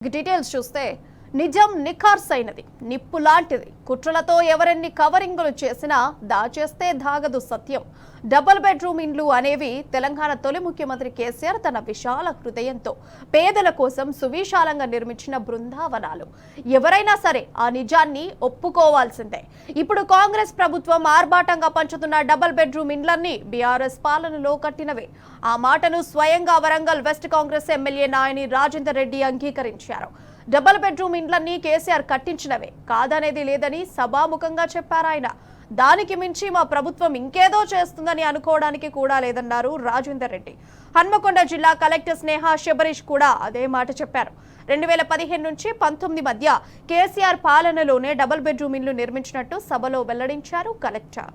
Details చూస్తే నిజం నిఖార్సైనది, నిప్పు లాంటిది. కుట్రలతో ఎవరెన్ని కవరింగులు చేసినా దాచేస్తే దాగదు సత్యం. డబుల్ బెడ్రూమ్ ఇండ్లు అనేవి తెలంగాణ తొలి ముఖ్యమంత్రి కేసీఆర్ తన విశాల హృదయంతో పేదల కోసం సువిశాలంగా నిర్మించిన బృందావనాలు. ఎవరైనా సరే ఆ నిజాన్ని ఒప్పుకోవాల్సిందే. ఇప్పుడు కాంగ్రెస్ ప్రభుత్వం ఆర్భాటంగా పంచుతున్న డబుల్ బెడ్రూమ్ ఇండ్లన్నీ బీఆర్ఎస్ పాలనలో కట్టినవే. ఆ మాటను స్వయంగా వరంగల్ వెస్ట్ కాంగ్రెస్ ఎమ్మెల్యే నాయని రాజేందర్ రెడ్డి అంగీకరించారు. డబుల్ బెడ్రూమ్ ఇండ్లన్నీ కేసీఆర్ కట్టించినవే, కాదనేది లేదని సభాముఖంగా చెప్పారు ఆయన. దానికి మించి మా ప్రభుత్వం ఇంకేదో చేస్తుందని అనుకోవడానికి కూడా లేదన్నారు రాజేందర్ రెడ్డి. హన్మకొండ జిల్లా కలెక్టర్ స్నేహ శబరీష్ కూడా అదే మాట చెప్పారు. 2015 నుంచి 19 మధ్య కేసీఆర్ పాలనలోనే డబుల్ బెడ్రూమ్ ఇండ్లు నిర్మించినట్టు సభలో వెల్లడించారు కలెక్టర్.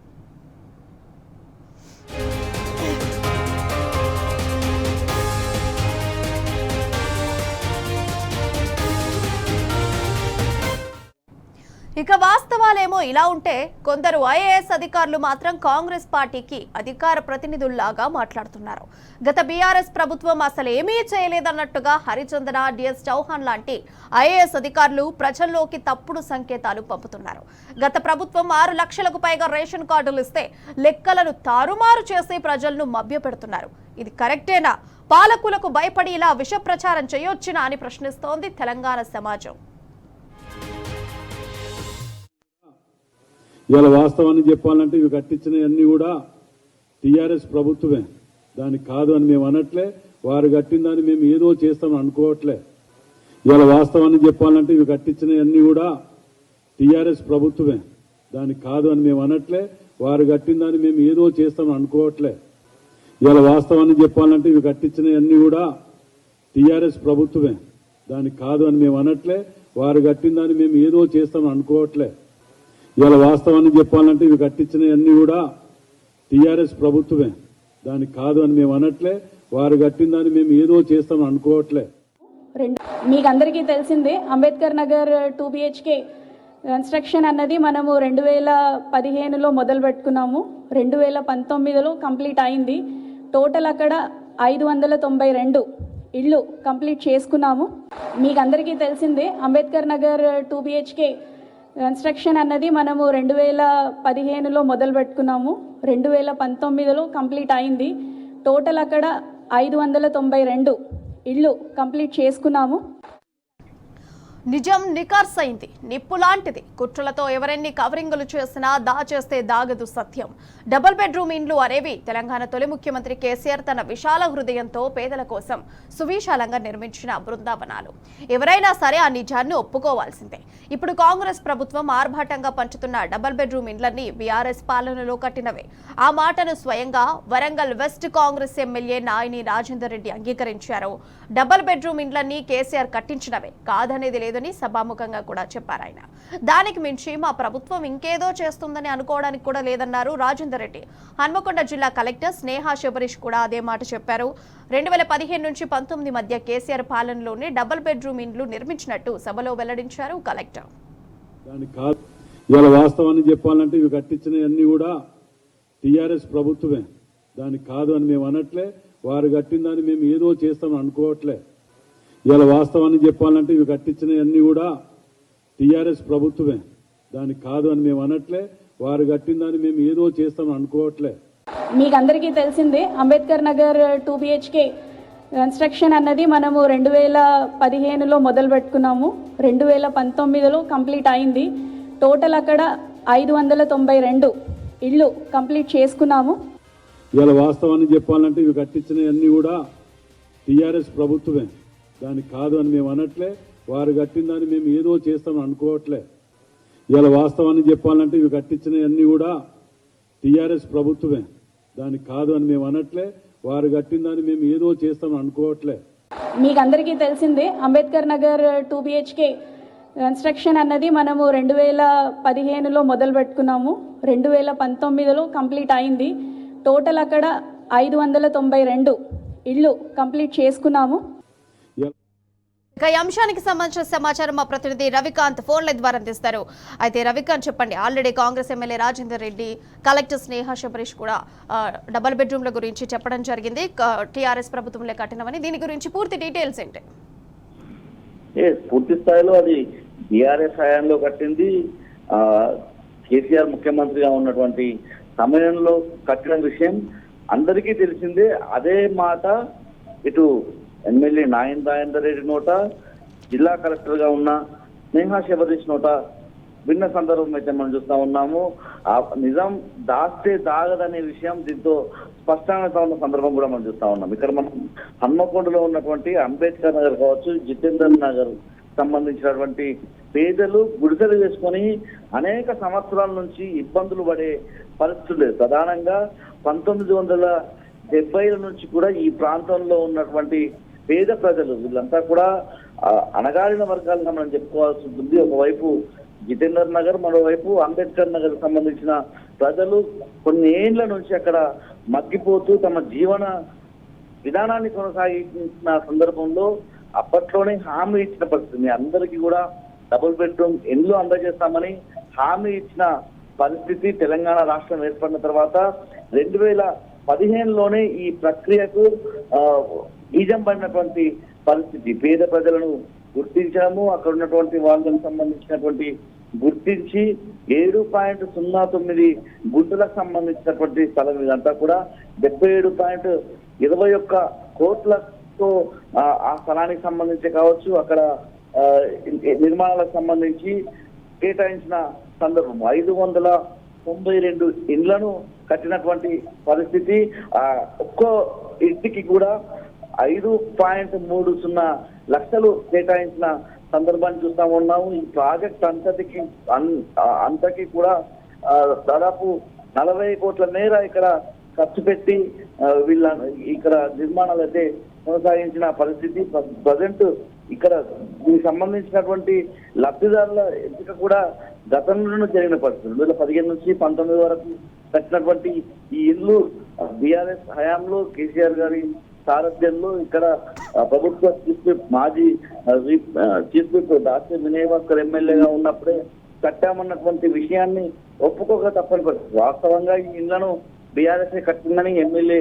ఇక వాస్తవాలేమో ఇలా ఉంటే కొందరు ఐఏఎస్ అధికారులు మాత్రం కాంగ్రెస్ పార్టీకి అధికార ప్రతినిధుల్లాగా మాట్లాడుతున్నారు. గత బీఆర్ఎస్ ప్రభుత్వం అసలు ఏమీ చేయలేదన్నట్టుగా హరిచందన, డిఎస్ చౌహాన్ లాంటి ఐఏఎస్ అధికారులు ప్రజల్లోకి తప్పుడు సంకేతాలు పంపుతున్నారు. గత ప్రభుత్వం 6 లక్షలకు పైగా రేషన్ కార్డులు ఇస్తే లెక్కలను తారుమారు చేసి ప్రజలను మభ్యపెడుతున్నారు. ఇది కరెక్టేనా? పాలకులకు భయపడి ఇలా విష ప్రచారం చేయొచ్చునా అని ప్రశ్నిస్తోంది తెలంగాణ సమాజం. ఇవాళ వాస్తవాన్ని చెప్పాలంటే ఇవి కట్టించినవన్నీ కూడా టీఆర్ఎస్ ప్రభుత్వమే, దానికి కాదు అని మేము అనట్లే. వారు కట్టిన దాన్ని మేము ఏదో చేస్తామని అనుకోవట్లే. ఇవాళ వాస్తవాన్ని చెప్పాలంటే ఇవి కట్టించినవన్నీ కూడా టీఆర్ఎస్ ప్రభుత్వమే, దానికి కాదు అని మేము అనట్లే. వారు కట్టిన దాన్ని మేము ఏదో చేస్తామని అనుకోవట్లే. ఇవాళ వాస్తవాన్ని చెప్పాలంటే ఇవి కట్టించినవన్నీ కూడా టీఆర్ఎస్ ప్రభుత్వమే, దానికి కాదు అని మేము అనట్లే. వారు కట్టిన దాన్ని మేము ఏదో చేస్తామని అనుకోవట్లే. ఇవాళ వాస్తవాన్ని చెప్పాలంటే ఇవి కట్టించినవన్నీ కూడా టీఆర్ఎస్ ప్రభుత్వమే, దానికి కాదు అని మేము అనట్లే. వారు కట్టిన దాన్ని మేము ఏదో చేస్తామని అనుకోవట్లే. మీకు అందరికీ తెలిసిందే, అంబేద్కర్ నగర్ 2 BHK కన్స్ట్రక్షన్ అన్నది మనము 2015లో మొదలు పెట్టుకున్నాము. 2019లో కంప్లీట్ అయింది. టోటల్ అక్కడ 592 ఇళ్ళు కంప్లీట్ చేసుకున్నాము. మీకు అందరికీ తెలిసిందే, అంబేద్కర్ నగర్ 2 BHK కన్స్ట్రక్షన్ అన్నది మనము 2015లో మొదలు పెట్టుకున్నాము. 2019లో కంప్లీట్ అయింది. టోటల్ అక్కడ 592 ఇళ్ళు కంప్లీట్ చేసుకున్నాము. నిజం నిఖార్సైంది, నిప్పు లాంటిది. కుట్రలతో ఎవరెన్ని కవరింగులు చేసినా దాచేస్తే దాగదు సత్యం. డబుల్ బెడ్రూమ్ ఇండ్లు అనేవి తెలంగాణ తొలి ముఖ్యమంత్రి కేసీఆర్ తన విశాల హృదయంతో పేదల కోసం సువిశాలంగా నిర్మించిన బృందావనాలు. ఎవరైనా సరే ఆ నిజాన్ని ఒప్పుకోవాల్సిందే. ఇప్పుడు కాంగ్రెస్ ప్రభుత్వం ఆర్భాటంగా పంచుతున్న డబుల్ బెడ్రూమ్ ఇండ్లన్నీ బీఆర్ఎస్ పాలనలో కట్టినవే. ఆ మాటను స్వయంగా వరంగల్ వెస్ట్ కాంగ్రెస్ ఎమ్మెల్యే నాయని రాజేందర్ రెడ్డి అంగీకరించారు. డబుల్ బెడ్రూమ్ ఇండ్లన్నీ కేసీఆర్ కట్టించినవే, కాదనేది లేదని సభాముఖంగా కూడా చెప్పారు ఆయన. దానికి మించి మా ప్రభుత్వం ఇంకేదో చేస్తుందని అనుకోవడానికి కూడా లేదన్నారు రాజేందర్ రెడ్డి. హన్మకొండ జిల్లా కలెక్టర్ స్నేహ శబరీష్ కూడా అదే మాట చెప్పారు. 2015 నుంచి 19 మధ్య కేసీఆర్ పాలనలోనే డబుల్ బెడ్రూమ్ ఇండ్లు నిర్మించినట్టు సభలో వెల్లడించారు కలెక్టర్. ఇవాళ వాస్తవాన్ని చెప్పాలంటే ఇవి కట్టించినవన్నీ కూడా టీఆర్ఎస్ ప్రభుత్వమే, దానికి కాదు అని మేము అనట్లే. వారు కట్టిన దాన్ని మేము ఏదో చేస్తామని అనుకోవట్లే. ఇవాళ వాస్తవాన్ని చెప్పాలంటే ఇవి కట్టించినవన్నీ కూడా టీఆర్ఎస్ ప్రభుత్వమే, దానికి కాదు అని మేము అనట్లే. వారు కట్టిన దాన్ని మేము ఏదో చేస్తామని అనుకోవట్లే. మీకు అందరికీ తెలిసిందే, అంబేద్కర్ నగర్ 2 BHK కన్స్ట్రక్షన్ అన్నది మనము 2015లో మొదలు పెట్టుకున్నాము. 2019లో కంప్లీట్ అయింది. టోటల్ అక్కడ 592 ఇళ్ళు కంప్లీట్ చేసుకున్నాము. ఇవాళ వాస్తవాన్ని చెప్పాలంటే ఇవి కట్టించినవన్నీ కూడా టీఆర్ఎస్ ప్రభుత్వమే, దానికి కాదు అని మేము అనట్లే. వారు కట్టిన దాన్ని మేము ఏదో చేస్తామని అనుకోవట్లే. ఇవాళ వాస్తవాన్ని చెప్పాలంటే ఇవి కట్టించినవన్నీ కూడా టీఆర్ఎస్ ప్రభుత్వమే, దానికి కాదు అని మేము అనట్లే. వారు కట్టిన దాన్ని మేము ఏదో చేస్తామని అనుకోవట్లే. మీకు అందరికీ తెలిసిందే, అంబేద్కర్ నగర్ 2 BHK కన్స్ట్రక్షన్ అన్నది మనము 2015లో మొదలు పెట్టుకున్నాము. 2019లో కంప్లీట్ అయింది. టోటల్ అక్కడ 592 ఇళ్ళు కంప్లీట్ చేసుకున్నాము. ఇక ఈ అంశానికి సంబంధించిన సమాచారం మా ప్రతినిధి రవికాంత్ ఫోన్ లైన్ ద్వారా అందిస్తారు. అయితే రవికాంత్ చెప్పండి, already Congress MLA Rajender Reddy, collector Sneha Sabarish కూడా డబుల్ బెడ్రూమ్ల గురించి చెప్పడం జరిగింది. టీఆర్ఎస్ ప్రభుత్వంలో కట్టినవని, దీని గురించి పూర్తి డీటెయిల్స్ ఏంటి? పూర్తి స్థాయిలో అది బీఆర్ఎస్ హయాంలో కట్టింది. కేసీఆర్ ముఖ్యమంత్రిగా ఉన్నటువంటి సమయంలో కట్టిన విషయం అందరికీ తెలిసిందే. అదే మాట ఇటు ఎమ్మెల్యే నాయన్ రాజేందర్ రెడ్డి నోట, జిల్లా కలెక్టర్ గా ఉన్న స్నేహా శబరీష్ నోట విన్న సందర్భం అయితే మనం చూస్తా ఉన్నాము. ఆ నిజం దాస్తే దాగదనే విషయం దీంతో స్పష్టంగా ఉన్న సందర్భం కూడా మనం చూస్తా ఉన్నాం. ఇక్కడ మనం హన్మకొండలో ఉన్నటువంటి అంబేద్కర్ నగర్ కావచ్చు, జితేందర్ నగర్ సంబంధించినటువంటి పేదలు గుడిసెలు వేసుకొని అనేక సంవత్సరాల నుంచి ఇబ్బందులు పడే పరిస్థితులు లేదు. ప్రధానంగా 1970ల నుంచి కూడా ఈ ప్రాంతంలో ఉన్నటువంటి పేద ప్రజలు వీళ్ళంతా కూడా అణగారిన వర్గాలుగా మనం చెప్పుకోవాల్సి ఉంటుంది. ఒకవైపు జితేందర్ నగర్, మరోవైపు అంబేద్కర్ నగర్ సంబంధించిన ప్రజలు కొన్ని ఏళ్ల నుంచి అక్కడ మగ్గిపోతూ తమ జీవన విధానాన్ని కొనసాగించిన సందర్భంలో అప్పట్లోనే హామీ ఇచ్చిన పరిస్థితి, అందరికీ కూడా డబుల్ బెడ్రూమ్ ఇండ్లు అందజేస్తామని హామీ ఇచ్చిన పరిస్థితి తెలంగాణ రాష్ట్రం ఏర్పడిన తర్వాత 2015లోనే ఈ ప్రక్రియకు బీజం పడినటువంటి పరిస్థితి. పేద ప్రజలను గుర్తించాము, అక్కడ ఉన్నటువంటి వాళ్ళకి సంబంధించినటువంటి గుర్తించి 7.09 గుంటలకు సంబంధించినటువంటి స్థలం ఇదంతా కూడా 77.21 కోట్లతో ఆ స్థలానికి సంబంధించి కావచ్చు, అక్కడ నిర్మాణాలకు సంబంధించి కేటాయించిన సందర్భం 592 ఇండ్లను కట్టినటువంటి పరిస్థితి. ఒక్కో ఇంటికి కూడా 5.30 లక్షలు కేటాయించిన సందర్భాన్ని చూస్తా ఉన్నాము. ఈ ప్రాజెక్ట్ అంతకి కూడా దాదాపు 40 కోట్ల మేర ఇక్కడ ఖర్చు పెట్టి వీళ్ళ ఇక్కడ నిర్మాణాలు అయితే కొనసాగించిన పరిస్థితి. ప్రజెంట్ ఇక్కడ దీనికి సంబంధించినటువంటి లబ్ధిదారుల ఎంపిక కూడా గతంలోనూ జరిగిన పరిస్థితి. 2015 నుంచి 19 వరకు కట్టినటువంటి ఈ ఇల్లు బీఆర్ఎస్ హయాంలో కేసీఆర్ గారి సారథ్యంలో ఇక్కడ ప్రభుత్వ చీఫ్ విప్ మాజీ చీఫ్ విప్ దాస్య వినయ్ భాస్కర్ ఎమ్మెల్యేగా ఉన్నప్పుడే కట్టామన్నటువంటి విషయాన్ని ఒప్పుకోక తప్పని పరిస్థితి. వాస్తవంగా ఈ ఇళ్లను బీఆర్ఎస్ కట్టిందని ఎమ్మెల్యే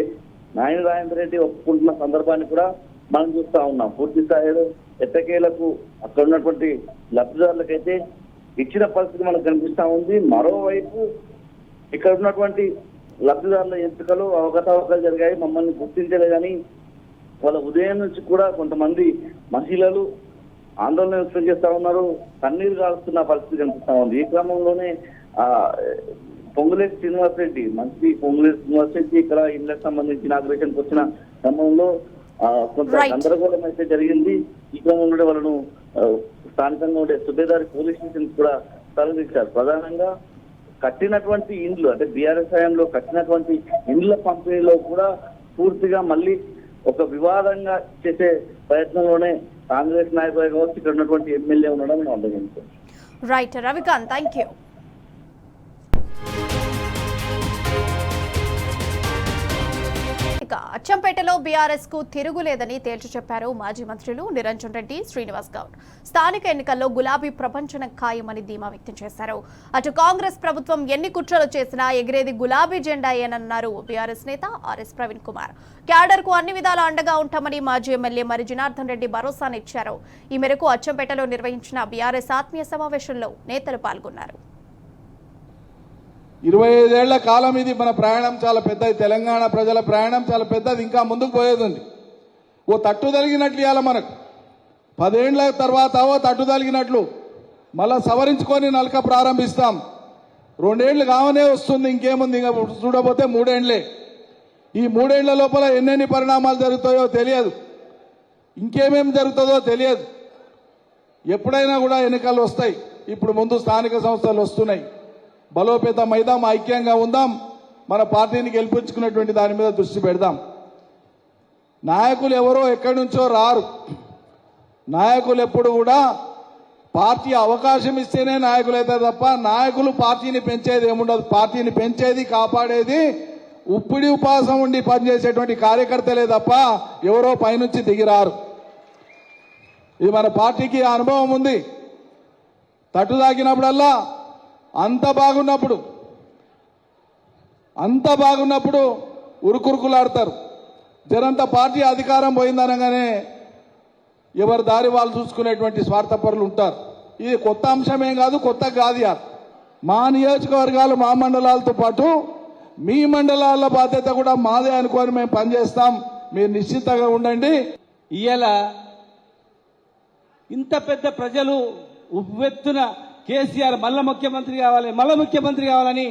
నాయన్ రాజేందర్ రెడ్డి ఒప్పుకుంటున్న సందర్భాన్ని కూడా మనం చూస్తా ఉన్నాం. పూర్తి స్థాయిలో ఎట్టకేలకు అక్కడ ఉన్నటువంటి లబ్ధిదారులకైతే ఇచ్చిన పరిస్థితి మనకు కనిపిస్తా ఉంది. మరోవైపు ఇక్కడ ఉన్నటువంటి లబ్ధిదారుల ఎంపికలు అవకతవకలు జరిగాయి, మమ్మల్ని గుర్తించలేదని వాళ్ళ ఉదయం నుంచి కూడా కొంతమంది మహిళలు ఆందోళన వ్యక్తం చేస్తా ఉన్నారు, కన్నీరు కాలుస్తున్న పరిస్థితి కనిపిస్తా ఉంది. ఈ క్రమంలోనే పొంగులేటి శ్రీనివాస్ రెడ్డి, మంత్రి పొంగులేటి శ్రీనివాస్ రెడ్డి ఇక్కడ ఇళ్లకు సంబంధించి ఇనాగ్రేషన్కి వచ్చిన క్రమంలో కొంత గందరగోళం అయితే జరిగింది. ఈ క్రమంలో వాళ్ళను స్థానికంగా ఉండే సుబేదారి పోలీస్ స్టేషన్ కూడా తరలించారు. ప్రధానంగా కట్టినటువంటి ఇండ్లు అంటే బీఆర్ఎస్ హయాంలో కట్టినటువంటి ఇండ్ల పంపిణీలో కూడా పూర్తిగా మళ్ళీ ఒక వివాదంగా చేసే ప్రయత్నంలోనే కాంగ్రెస్ నాయకులు కావచ్చు, ఇక్కడ ఉన్నటువంటి ఎమ్మెల్యే ఉండడం మనం అర్థం. Right Ravikanth, thank you. అచ్చంపేటలో బీఆర్ఎస్ కు తిరుగులేదని తేల్చి చెప్పారు మాజీ మంత్రులు నిరంజన్ రెడ్డి, శ్రీనివాస్ గౌడ్. స్థానిక ఎన్నికల్లో గులాబీ ప్రపంచన ఖాయమని ధీమా వ్యక్తం చేశారు. అటు కాంగ్రెస్ ప్రభుత్వం ఎన్ని కుట్రలు చేసినా ఎగిరేది గులాబీ జెండాయేనన్నారు బీఆర్ఎస్ నేత ఆర్ఎస్ ప్రవీణ్ కుమార్. క్యాడర్ కు అన్ని విధాల అండగా ఉంటామని మాజీ ఎమ్మెల్యే మరి జనార్దన్ రెడ్డి భరోసానిచ్చారు. ఈ మేరకు అచ్చంపేటలో నిర్వహించిన బీఆర్ఎస్ ఆత్మీయ సమావేశంలో నేతలు పాల్గొన్నారు. 25 ఏళ్ల కాలం ఇది. మన ప్రయాణం చాలా పెద్దది, తెలంగాణ ప్రజల ప్రయాణం చాలా పెద్దది, ఇంకా ముందుకు పోయేది ఉంది. ఓ తట్టు తలిగినట్లు ఇవాళ మనకు 10 ఏళ్ల తర్వాత ఓ తట్టు తలిగినట్లు మళ్ళా సవరించుకొని నలక ప్రారంభిస్తాం. 2 ఏళ్లు కావనే వస్తుంది, ఇంకేముంది, ఇంకా చూడబోతే 3 ఏళ్లే. ఈ 3 ఏళ్ల లోపల ఎన్నెన్ని పరిణామాలు జరుగుతాయో తెలియదు, ఇంకేమేం జరుగుతుందో తెలియదు. ఎప్పుడైనా కూడా ఎన్నికలు వస్తాయి. ఇప్పుడు ముందు స్థానిక సంస్థలు వస్తున్నాయి. బలోపేతమైదాం, ఐక్యంగా ఉందాం, మన పార్టీని గెలిపించుకునేటువంటి దాని మీద దృష్టి పెడదాం. నాయకులు ఎవరో ఎక్కడి నుంచో రారు. నాయకులు ఎప్పుడు కూడా పార్టీ అవకాశం ఇస్తేనే నాయకులు అవుతారు తప్ప నాయకులు పార్టీని పెంచేది ఏముండదు. పార్టీని పెంచేది, కాపాడేది ఉప్పిడి ఉపాసం ఉండి పనిచేసేటువంటి కార్యకర్తలే తప్ప ఎవరో పైనుంచి దిగిరారు. ఇది మన పార్టీకి అనుభవం ఉంది. తట్టు తాకినప్పుడల్లా అంత బాగున్నప్పుడు ఉరుకురుకులాడతారు. జనంతా పార్టీ అధికారం పోయిందనగానే ఎవరి దారి వాళ్ళు చూసుకునేటువంటి స్వార్థపరులు ఉంటారు. ఇది కొత్త అంశమేం కాదు, కొత్త కాదు. మా నియోజకవర్గాలు మా మండలాలతో పాటు మీ మండలాల బాధ్యత కూడా మాదే అనుకొని మేము పనిచేస్తాం. మీరు నిశ్చితంగా ఉండండి. ఇవాళ ఇంత పెద్ద ప్రజలు ఉవ్వెత్తున కేసీఆర్ మళ్ళా ముఖ్యమంత్రి కావాలని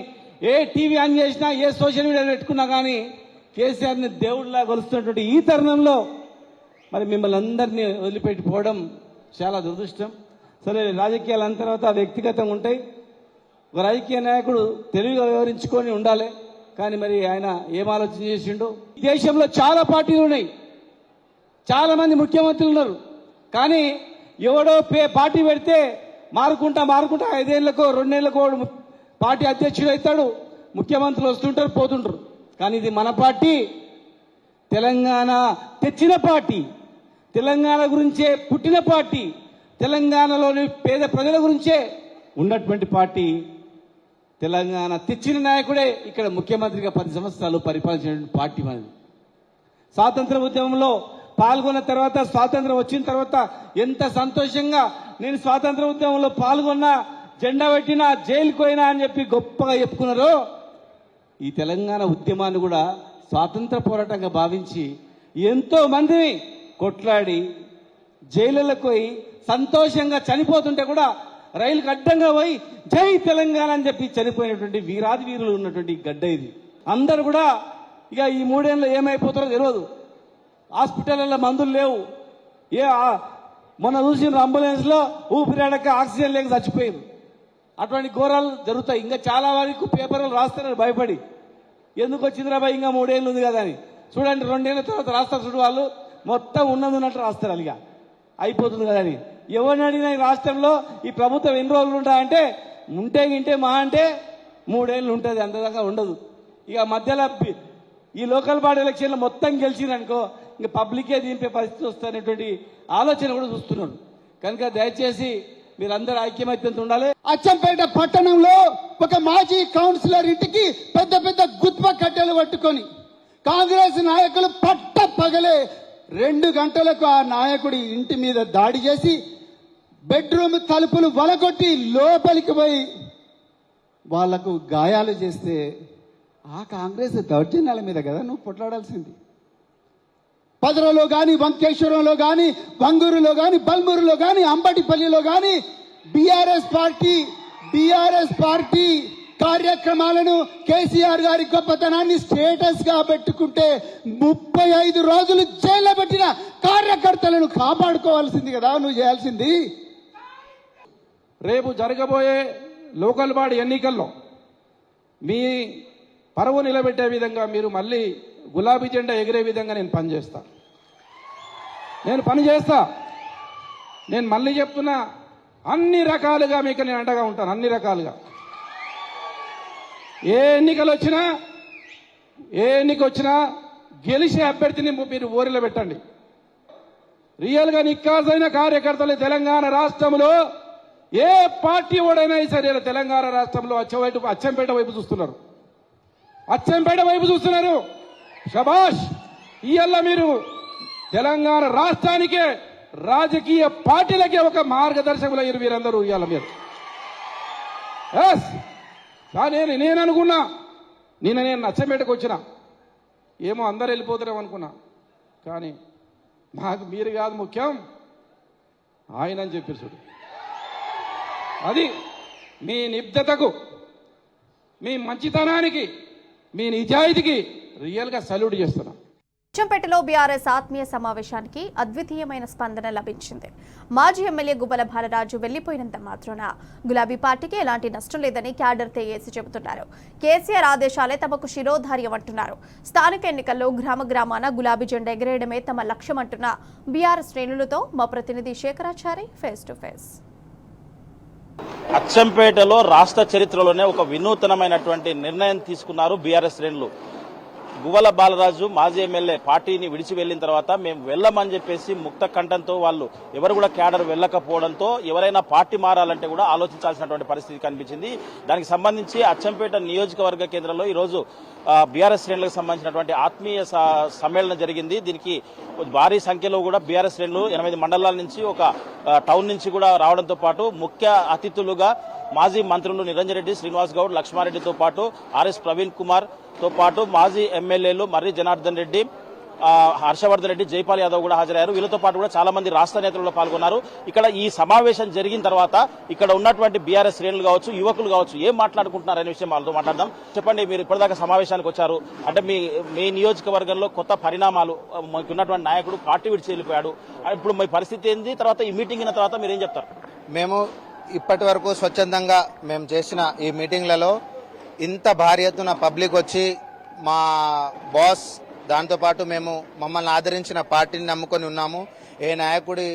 ఏ టీవీ ఆన్ చేసినా ఏ సోషల్ మీడియా పెట్టుకున్నా కానీ కేసీఆర్ని దేవుడిలా కొలుస్తున్నటువంటి ఈ తరుణంలో మరి మిమ్మల్ని అందరినీ వదిలిపెట్టిపోవడం చాలా దురదృష్టం. సరే, రాజకీయాలు అన్న తర్వాత వ్యక్తిగతంగా ఉంటాయి. ఒక రాజకీయ నాయకుడు తెలివిగా వివరించుకొని ఉండాలి. కానీ మరి ఆయన ఏం ఆలోచన చేసిండు? దేశంలో చాలా పార్టీలు ఉన్నాయి, చాలా మంది ముఖ్యమంత్రులు ఉన్నారు. కానీ ఎవడో పార్టీ పెడితే మారుకుంటా 5 ఏళ్లకో 2 ఏళ్లకో పార్టీ అధ్యక్షుడు అవుతాడు, ముఖ్యమంత్రులు వస్తుంటారు పోతుంటారు. కానీ ఇది మన పార్టీ, తెలంగాణ తెచ్చిన పార్టీ, తెలంగాణ గురించే పుట్టిన పార్టీ, తెలంగాణలోని పేద ప్రజల గురించే ఉన్నటువంటి పార్టీ. తెలంగాణ తెచ్చిన నాయకుడే ఇక్కడ ముఖ్యమంత్రిగా 10 సంవత్సరాలు పరిపాలించిన పార్టీ మనది. స్వాతంత్ర ఉద్యమంలో పాల్గొన్న తర్వాత, స్వాతంత్రం వచ్చిన తర్వాత ఎంత సంతోషంగా నేను స్వాతంత్ర ఉద్యమంలో పాల్గొన్నా, జెండా పెట్టినా, జైలుకు పోయినా అని చెప్పి గొప్పగా చెప్పుకున్నారో, ఈ తెలంగాణ ఉద్యమాన్ని కూడా స్వాతంత్ర పోరాటంగా భావించి ఎంతో మందిని కొట్లాడి జైలులకు పోయి సంతోషంగా చనిపోతుంటే కూడా రైలుకు అడ్డంగా పోయి జై తెలంగాణ అని చెప్పి చనిపోయినటువంటి వీరాది వీరులు ఉన్నటువంటి గడ్డ ఇది. అందరూ కూడా ఇక ఈ 3 ఏళ్ళు ఏమైపోతారో తెలియదు. హాస్పిటల్లో మందులు లేవు. మొన్న చూసిన అంబులెన్స్ లో ఊపిరాడక ఆక్సిజన్ లేక చచ్చిపోయారు. అటువంటి ఘోరాలు జరుగుతాయి. ఇంకా చాలా వరకు పేపర్లు రాస్తారు భయపడి, ఎందుకు వచ్చిందిరా భయ ఇంకా 3 ఏళ్ళు ఉంది కదా అని. చూడండి, 2 ఏళ్ళ తర్వాత రాస్తారు చూడు, వాళ్ళు మొత్తం ఉన్నట్టు రాస్తారు. అలిగా అయిపోతుంది కదా అని. ఎవరిని అడిగినా ఈ రాష్ట్రంలో ఈ ప్రభుత్వం ఎన్ని రోజులు ఉంటాయంటే ఉంటే మా అంటే 3 ఏళ్ళు ఉంటుంది, అంతదాకా ఉండదు. ఇక మధ్యలో ఈ లోకల్ బాడీ ఎలక్షన్లో మొత్తం గెలిచిరనుకో ఇంకా పబ్లికే దింపే పరిస్థితి వస్తున్నటువంటి ఆలోచన కూడా చూస్తున్నారు. కనుక దయచేసి మీరందరూ ఐక్యమత్యంతో ఉండాలి. అచ్చంపేట పట్టణంలో ఒక మాజీ కౌన్సిలర్ ఇంటికి పెద్ద గుత్ప కట్టెలు పట్టుకొని కాంగ్రెస్ నాయకులు పగలే 2 గంటలకు ఆ నాయకుడి ఇంటి మీద దాడి చేసి బెడ్రూమ్ తలుపులు వలగొట్టి లోపలికి పోయి వాళ్లకు గాయాలు చేస్తే ఆ కాంగ్రెస్ దౌర్జన్యాల మీద కదా నువ్వు పొట్లాడాల్సింది. పదరలో గాని, వంకేశ్వరంలో గాని, వంగూరులో గాని, బల్మూరులో గాని, అంబటిపల్లిలో గాని బీఆర్ఎస్ పార్టీ కార్యక్రమాలను కేసీఆర్ గారి గొప్పతనాన్ని స్టేటస్ గా పెట్టుకుంటే 35 రోజులు జైల్లో పెట్టిన కార్యకర్తలను కాపాడుకోవాల్సింది కదా నువ్వు చేయాల్సింది. రేపు జరగబోయే లోకల్ బాడీ ఎన్నికల్లో మీ పరువు నిలబెట్టే విధంగా మీరు మళ్ళీ గులాబీ జెండా ఎగిరే విధంగా నేను పనిచేస్తా. నేను మళ్ళీ చెప్తున్నా, అన్ని రకాలుగా మీకు నేను అండగా ఉంటాను. అన్ని రకాలుగా ఏ ఎన్నిక వచ్చినా గెలిచే అభ్యర్థిని మీరు ఓరిలో పెట్టండి. రియల్గా నిక్కాసైన కార్యకర్తలు తెలంగాణ రాష్ట్రంలో ఏ పార్టీ ఓడైనా సరే తెలంగాణ రాష్ట్రంలో అచ్చంపేట వైపు చూస్తున్నారు. శబాష్. ఇవాళ మీరు తెలంగాణ రాష్ట్రానికే, రాజకీయ పార్టీలకే ఒక మార్గదర్శకులు అయ్యారు మీరందరూ. ఇవాళ మీరు నేను అనుకున్నా, నేను అచ్చంపేటకు వచ్చిన ఏమో అందరు వెళ్ళిపోతారేమో అనుకున్నా. కానీ నాకు మీరు కాదు ముఖ్యం, ఆయన అని చెప్పారు చూడు. అది మీ నిబద్ధతకు, మీ మంచితనానికి, మీ నిజాయితీకి రియల్గా సల్యూట్ చేస్తున్నా. అచ్చంపేటలో బీఆర్ఎస్ ఆత్మీయ సమావేశానికి అద్వితీయమైన స్పందన లభించింది. మాజీ ఎమ్మెల్యే గుబ్బల బాలరాజు వెళ్లిపోయినంత మాత్రాన గులాబీ పార్టీకి ఎలాంటి నష్టం లేదని క్యాడర్ తెగేసి చెబుతున్నారు. కేసీఆర్ ఆదేశాలే తమకు శిరోధార్యం అంటున్నారు. స్థానిక ఎన్నికల్లో గ్రామాన గులాబీ జెండా ఎగరేయడమే తమ లక్ష్యమంటున్న బీఆర్ఎస్ శ్రేణులతో మా ప్రతినిధి శేఖరాచారి ఫేస్ టు ఫేస్. అచ్చంపేటలో రాష్ట్ర చరిత్రలోనే ఒక వినూతనమైనటువంటి నిర్ణయం తీసుకున్నారు బీఆర్ఎస్ శ్రేణులు. గువ్వల బాలరాజు మాజీ ఎమ్మెల్యే పార్టీని విడిచి వెళ్లిన తర్వాత మేము వెళ్ళమని చెప్పేసి ముక్త కంఠంతో వాళ్ళు ఎవరు కూడా క్యాడర్ వెళ్ళకపోవడంతో ఎవరైనా పార్టీ మారాలంటే కూడా ఆలోచించాల్సినటువంటి పరిస్థితి కనిపించింది. దానికి సంబంధించి అచ్చంపేట నియోజకవర్గ కేంద్రంలో ఈరోజు బీఆర్ఎస్ శ్రేణులకు సంబంధించినటువంటి ఆత్మీయ సమ్మేళనం జరిగింది. దీనికి భారీ సంఖ్యలో కూడా బీఆర్ఎస్ శ్రేణులు 8 మండలాల నుంచి ఒక టౌన్ నుంచి కూడా రావడంతో పాటు ముఖ్య అతిథులుగా మాజీ మంత్రులు నిరంజన్ రెడ్డి, శ్రీనివాస్ గౌడ్, లక్ష్మారెడ్డితో పాటు ఆర్ఎస్ ప్రవీణ్ కుమార్ తో పాటు మాజీ ఎమ్మెల్యేలు మర్రి జనార్దన్ రెడ్డి, హర్షవర్ధన్ రెడ్డి, జైపాల్ యాదవ్ కూడా హాజరయ్యారు. వీళ్ళతో పాటు కూడా చాలా మంది రాష్ట్ర నేతలు పాల్గొన్నారు. ఇక్కడ ఈ సమావేశం జరిగిన తర్వాత ఇక్కడ ఉన్నటువంటి బీఆర్ఎస్ శ్రేణులు కావచ్చు, యువకులు కావచ్చు, ఏం మాట్లాడుకుంటున్నారు అనే విషయం వాళ్ళతో మాట్లాడదాం. చెప్పండి, మీరు ఇప్పటిదాకా సమావేశానికి వచ్చారు అంటే మీ నియోజకవర్గంలో కొత్త పరిణామాలు, ఉన్నటువంటి నాయకుడు పార్టీ విడిచి వెళ్ళిపోయాడు, ఇప్పుడు మీ పరిస్థితి ఏంది, తర్వాత ఈ మీటింగ్ అయిన తర్వాత మీరు ఏం చెప్తారు? మేము ఇప్పటి వరకు స్వచ్ఛందంగా మేము చేసిన ఈ మీటింగ్లలో ఇంత భారీ ఎత్తున పబ్లిక్ వచ్చి మా బాస్ దాంతోపాటు మేము మమ్మల్ని ఆదరించిన పార్టీని నమ్ముకొని ఉన్నాము. ఏ నాయకుడి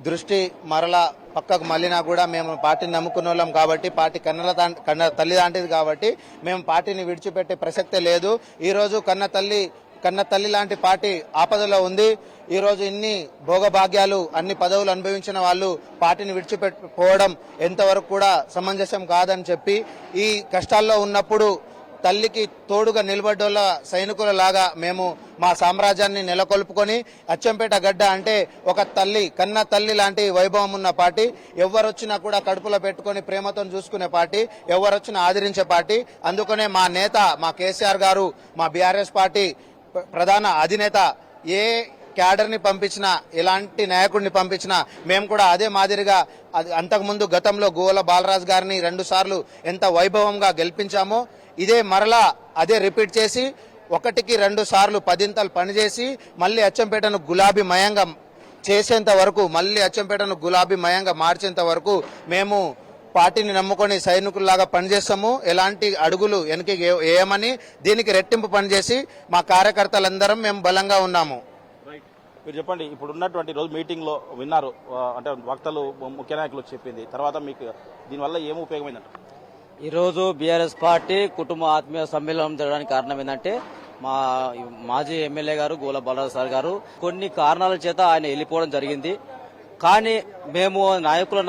దృష్టి మరలా పక్కకు మళ్ళినా కూడా మేము పార్టీని నమ్ముకున్న వాళ్ళం కాబట్టి, పార్టీ కన్న తల్లి లాంటిది కాబట్టి మేము పార్టీని విడిచిపెట్టే ప్రసక్తే లేదు. ఈరోజు కన్న తల్లి లాంటి పార్టీ ఆపదలో ఉంది. ఈ రోజు ఇన్ని భోగభాగ్యాలు, అన్ని పదవులు అనుభవించిన వాళ్ళు పార్టీని విడిచిపెట్టుకోవడం ఎంతవరకు కూడా సమంజసం కాదని చెప్పి, ఈ కష్టాల్లో ఉన్నప్పుడు తల్లికి తోడుగా నిలబడ్డోళ్ళ సైనికుల లాగా మేము మా సామ్రాజ్యాన్ని నెలకొల్పుకొని, అచ్చంపేట గడ్డ అంటే ఒక కన్న తల్లి లాంటి వైభవం ఉన్న పార్టీ, ఎవరొచ్చినా కూడా కడుపులో పెట్టుకొని ప్రేమతో చూసుకునే పార్టీ, ఎవరొచ్చినా ఆదరించే పార్టీ. అందుకనే మా నేత, మా కేసీఆర్ గారు, మా బీఆర్ఎస్ పార్టీ ప్రధాన అధినేత ఏ క్యాడర్ని పంపించినా, ఎలాంటి నాయకుడిని పంపించినా మేము కూడా అదే మాదిరిగా అంతకుముందు గతంలో గువ్వల బాలరాజు గారిని 2 సార్లు ఎంత వైభవంగా గెలిపించామో ఇదే మరలా అదే రిపీట్ చేసి 1కి 2 సార్లు 10 పనిచేసి మళ్ళీ అచ్చంపేటను గులాబీమయంగా చేసేంత వరకు, మళ్ళీ అచ్చంపేటను గులాబీమయంగా మార్చేంత వరకు మేము పార్టీని నమ్ముకొని సైనికుల్లాగా పనిచేస్తాము. ఎలాంటి అడుగులు వెనక్కి వేయమని దీనికి రెట్టింపు పనిచేసి మా కార్యకర్తలందరం మేము బలంగా ఉన్నాము. మీరు చెప్పండి, ఇప్పుడు ఉన్నటువంటి రోజు మీటింగ్ లో విన్నారు అంటే వక్తలు, ముఖ్య నాయకులు చెప్పింది, తర్వాత మీకు దీనివల్ల ఏం ఉపయోగమైందంట? ఈరోజు బీఆర్ఎస్ పార్టీ కుటుంబ ఆత్మీయ సమ్మేళనం జరగడానికి కారణం ఏంటంటే, మా మాజీ ఎమ్మెల్యే గారు గువ్వల బాలరాజు సార్ గారు కొన్ని కారణాల చేత ఆయన వెళ్ళిపోవడం జరిగింది. కానీ మేము నాయకులు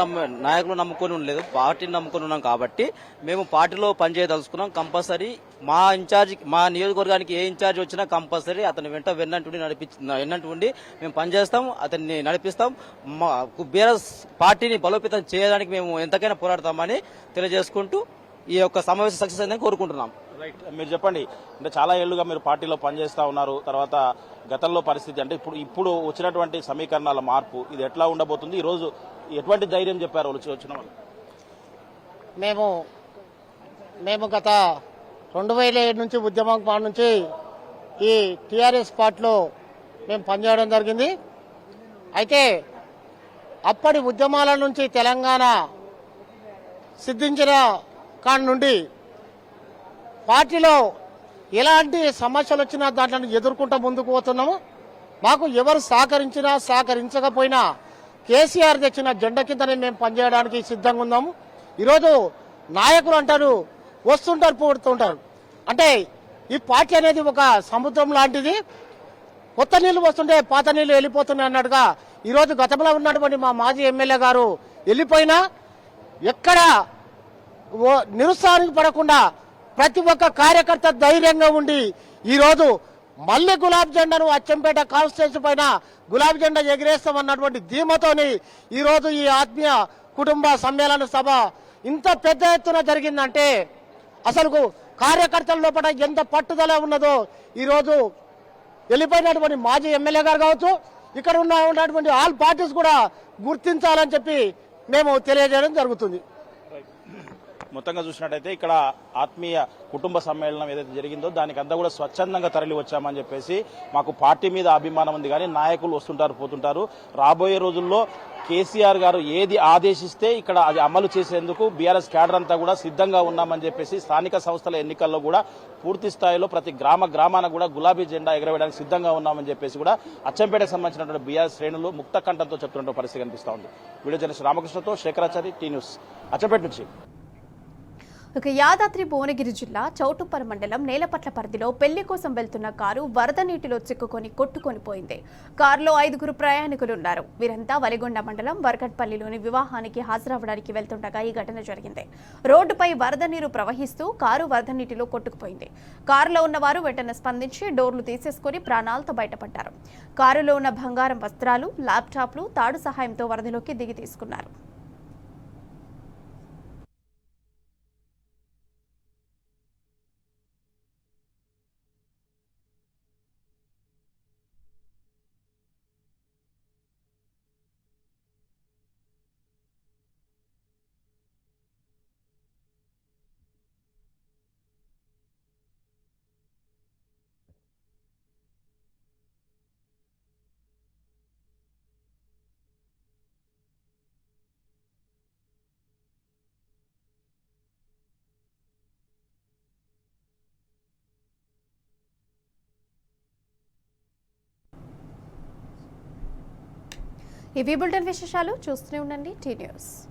నమ్ముకొని ఉండలేదు, పార్టీని నమ్ముకొని ఉన్నాం కాబట్టి మేము పార్టీలో పనిచేయదలుచుకున్నాం. కంపల్సరీ మా ఇన్ఛార్జ్, మా నియోజకవర్గానికి ఏ ఇన్ఛార్జ్ వచ్చినా కంపల్సరీ అతని వెన్నంటుండి మేము పనిచేస్తాం, అతన్ని నడిపిస్తాం. బీఆర్ఎస్ పార్టీని బలోపేతం చేయడానికి మేము ఎంతకైనా పోరాడతామని తెలియజేసుకుంటూ ఈ యొక్క సమావేశం సక్సెస్ అయిందని కోరుకుంటున్నాం. రైట్, మీరు చెప్పండి, అంటే చాలా ఏళ్లుగా మీరు పార్టీలో పనిచేస్తా ఉన్నారు, తర్వాత గతంలో పరిస్థితి అంటే ఇప్పుడు వచ్చినటువంటి సమీకరణాల మార్పు ఇది ఎట్లా ఉండబోతుంది? ఈ రోజు ఎటువంటి ధైర్యం చెప్పారు వచ్చిన వాళ్ళు? మేము గత 2007 నుంచి ఉద్యమం నుంచి ఈ టీఆర్ఎస్ పార్టీలో మేము పనిచేయడం జరిగింది. అయితే అప్పటి ఉద్యమాల నుంచి తెలంగాణ సిద్ధించిన కాడి నుండి పార్టీలో ఎలాంటి సమస్యలు వచ్చినా దాంట్లో ఎదుర్కొంటూ ముందుకు పోతున్నాము. మాకు ఎవరు సహకరించినా సహకరించకపోయినా కేసీఆర్ తెచ్చిన జెండా కిందనే మేము పనిచేయడానికి సిద్ధంగా ఉన్నాము. ఈరోజు నాయకులు అంటారు, వస్తుంటారు, పోతుంటారు. అంటే ఈ పార్టీ అనేది ఒక సముద్రం లాంటిది, కొత్త నీళ్లు వస్తుంటే పాత నీళ్లు వెళ్ళిపోతున్నాయి అన్నట్టుగా ఈరోజు గతంలో ఉన్నటువంటి మా మాజీ ఎమ్మెల్యే గారు వెళ్ళిపోయినా ఎక్కడ నిరుత్సాహానికి పడకుండా ప్రతి ఒక్క కార్యకర్త ధైర్యంగా ఉండి ఈరోజు మళ్ళీ గులాబీ జెండాను అచ్చంపేట కాన్స్టిట్యూన్సీ పైన గులాబీ జెండా ఎగిరేస్తామన్నటువంటి ధీమతోని ఈరోజు ఈ ఆత్మీయ కుటుంబ సమ్మేళన సభ ఇంత పెద్ద ఎత్తున జరిగిందంటే అసలు కార్యకర్తల లోపల ఎంత పట్టుదల ఉన్నదో ఈరోజు వెళ్ళిపోయినటువంటి మాజీ ఎమ్మెల్యే గారు కావచ్చు, ఇక్కడ ఉన్నటువంటి ఆల్ పార్టీస్ కూడా గుర్తించాలని చెప్పి మేము తెలియజేయడం జరుగుతుంది. మొత్తంగా చూసినట్టయితే ఇక్కడ ఆత్మీయ కుటుంబ సమ్మేళనం ఏదైతే జరిగిందో దానికంతా కూడా స్వచ్ఛందంగా తరలి వచ్చామని చెప్పేసి, మాకు పార్టీ మీద అభిమానం ఉంది కానీ నాయకులు వస్తుంటారు, పోతుంటారు. రాబోయే రోజుల్లో కేసీఆర్ గారు ఏది ఆదేశిస్తే ఇక్కడ అది అమలు చేసేందుకు బీఆర్ఎస్ క్యాడర్ అంతా కూడా సిద్ధంగా ఉన్నామని చెప్పేసి, స్థానిక సంస్థల ఎన్నికల్లో కూడా పూర్తి స్థాయిలో ప్రతి గ్రామాన కూడా గులాబీ జెండా ఎగరవేయడానికి సిద్ధంగా ఉన్నామని చెప్పేసి కూడా అచ్చంపేటకు సంబంధించినటువంటి బీఆర్ఎస్ శ్రేణులు ముక్త కంఠంతో చెప్తున్న పరిస్థితి కనిపిస్తూ ఉంది. వీడియో జర్నలిస్ట్ రామకృష్ణతో శేఖరాచారి, టీ న్యూస్, అచ్చంపేట నుంచి. ఇక యాదాద్రి భువనగిరి జిల్లా చౌటుప్పల్ మండలం నేలపట్ల పరిధిలో పెళ్లి కోసం వెళ్తున్న కారు వరద నీటిలో చిక్కుకొని కొట్టుకొని పోయింది. కారులో 5గురు ప్రయాణికులున్నారు. వీరంతా వలిగొండ మండలం వరకట్పల్లిలోని వివాహానికి హాజరవ్వడానికి వెళ్తుండగా ఈ ఘటన జరిగింది. రోడ్డుపై వరద నీరు ప్రవహిస్తూ కారు వరద నీటిలో కొట్టుకుపోయింది. కారులో ఉన్నవారు వెంటనే స్పందించి డోర్లు తీసేసుకుని ప్రాణాలతో బయటపడ్డారు. కారులో ఉన్న బంగారం వస్త్రాలు, ల్యాప్టాప్లు తాడు సహాయంతో వరదలోకి దిగి తీసుకున్నారు. ఇవి బులెటిన్ విశేషాలు. చూస్తూనే ఉండండి టీ న్యూస్.